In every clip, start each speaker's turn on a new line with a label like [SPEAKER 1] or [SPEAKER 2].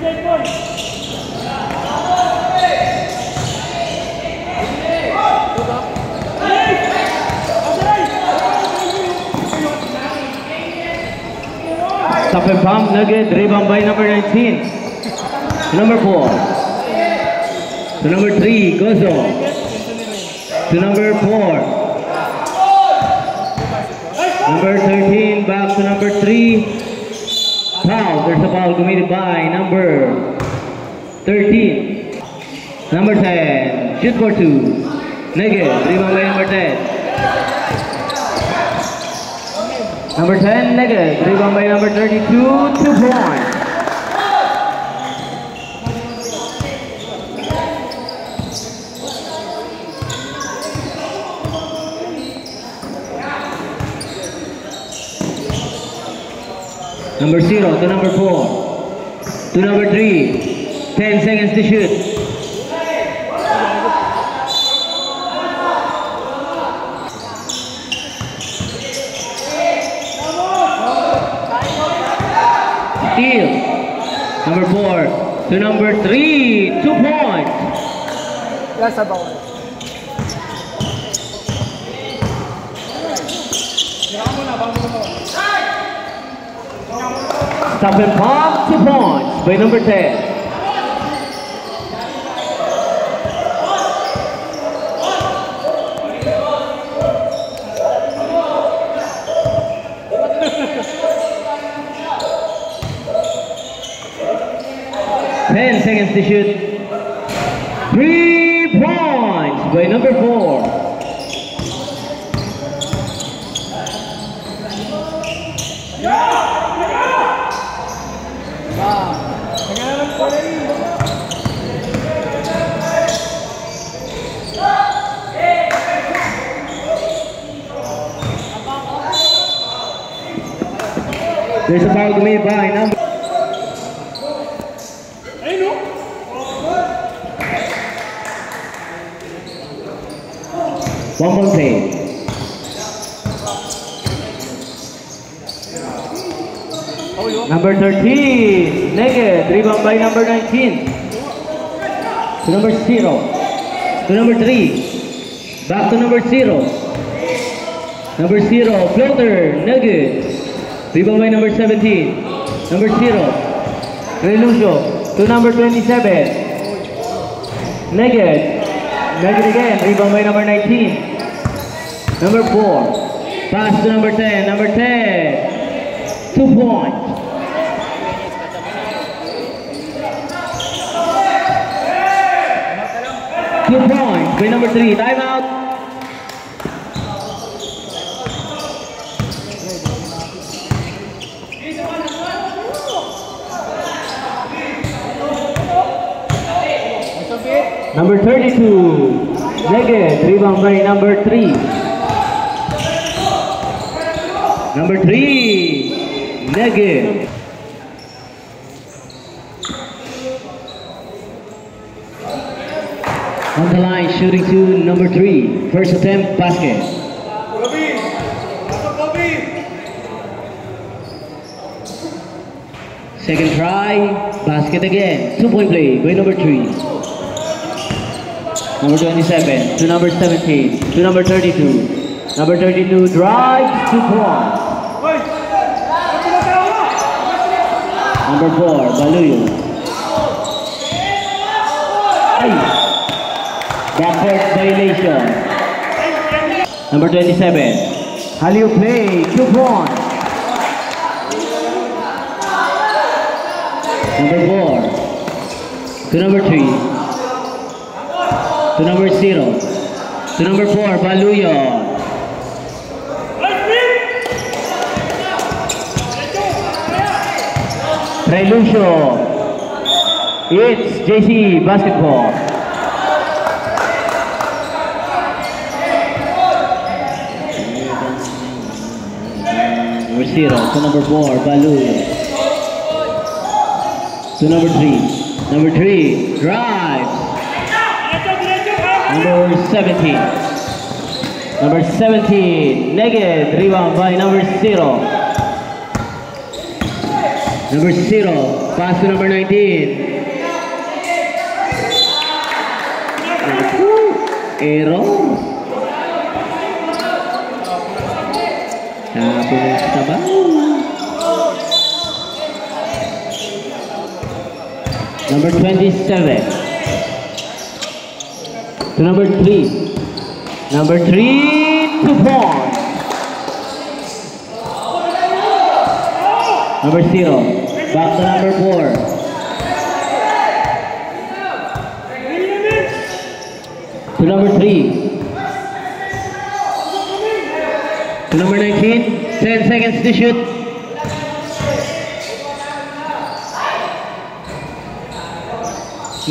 [SPEAKER 1] Stop and pump, Nugget, rebound by number 19. To number 4. To number 3, Gozo. To number 4. Number 13, back to number 3. Foul, there's a foul committed by number 13. Number 10, shoot for 2. Nugget, rebound by number 10. Number 10, Nugget, rebound by number 32, 2 points. Number 0 to number 4. To number 3. 10 seconds to shoot. Steal. Number 4 to number 3. 2 points.
[SPEAKER 2] That's a ball.
[SPEAKER 1] Stop and pop, 2 points by number 10. Seconds to shoot. 3 points by number 4. There's a foul committed by number 1 point play. Number 13, Nugget, rebound by number 19. To number 0. To number 3. Back to number 0. Number 0, floater, Nugget. Rebound by number 17. Number 0. Relucio. To number 27. Nugget. Nugget again, rebound by number 19. Number 4. Pass to number 10. Number 10. 2 points. Two points by number 3. Timeout. Number 32. Nugget, rebound by number 3. Number 3. Nugget. On the line, shooting to number 3. First attempt, basket. Second try, basket again. 2 point play by number 3. Number 27 to number 17 to number 32. Number 32 drives, 2 points. Number 4, Baluyo. Backcourt violation. Number 27, Haliu play, 2 points. Number 4 to number 3 to number 0 to number 4, Baluyo. Relucio. It's JC basketball. Number 0 to number 4, Baluyo. To number 3. Number 3 drives. Number 17. Number 17, Nugget, rebound by number 0. Number 0. Pass to number 19. Error. Tapos sabaw. Number 27. To number 3. Number 3, 2 points. Number 0. Back to number 4. To number 3. To number 19. 10 seconds to shoot.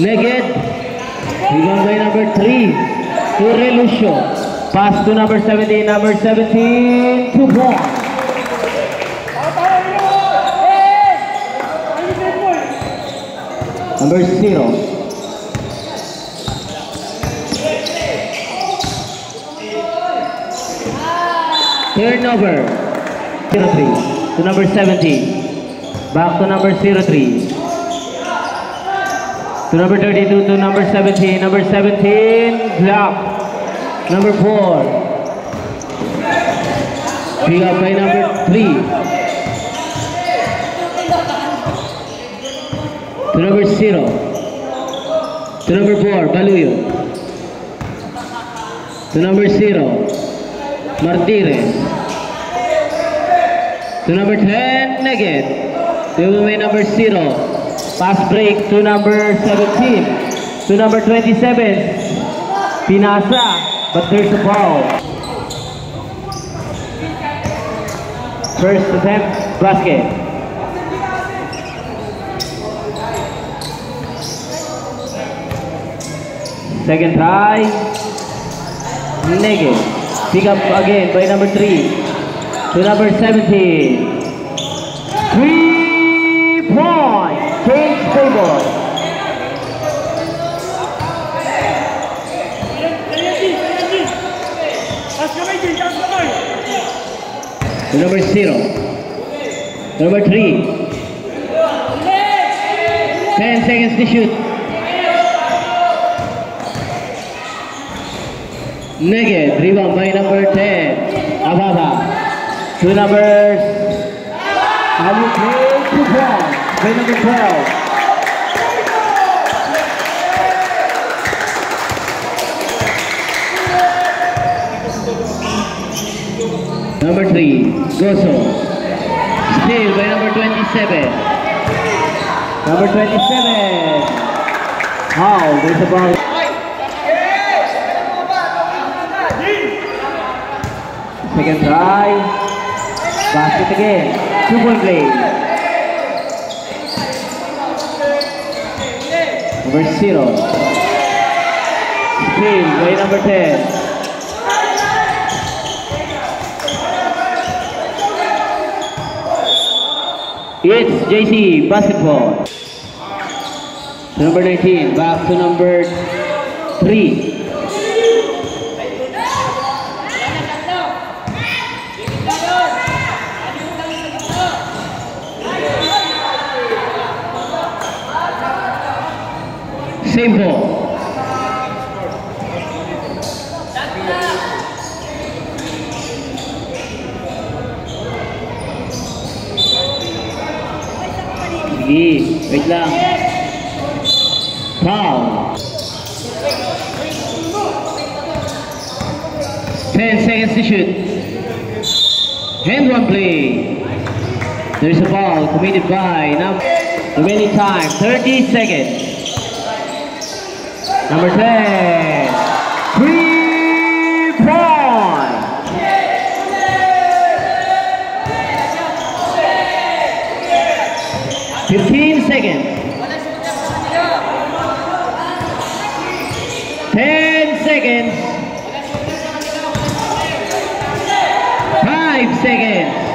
[SPEAKER 1] Neged. Rebound by number 3. To Relucio. Pass to number 17. Number 17. 2 points. Number 0. Turnover. 0-3. To number 17. Back to number 0-3. To number 32. To number 17. Number 17. Block. Number 4. Pick up by number 3. To number 0. To number 4, Baluyo. To number 0, Martires. To number 10, Neged. To my number 0. Pass break to number 17. To number 27, Pinasa. But there's a foul. First attempt, basket. Second try, Neged. Pick up again by number 3 to number 17. 3 points. Change table. To number 0. Number 3. 10 seconds to shoot. Neged, rebound by number 10, Ababa. To number, how you play 2 points by number 12. Number 3, Goso. Steal by number 27. Number 27. How? There's a ball. Second try, basket again, 2-point play. Number 0, steal by number 10. It's JC basketball. To number 19, back to number 3. Same ball. Sige, wait lang. Foul. 10 seconds to shoot. Hand one play. There's a foul committed by remaining time 30 seconds. Number 10, 3 points. $15 seconds. 10 seconds. 5 seconds.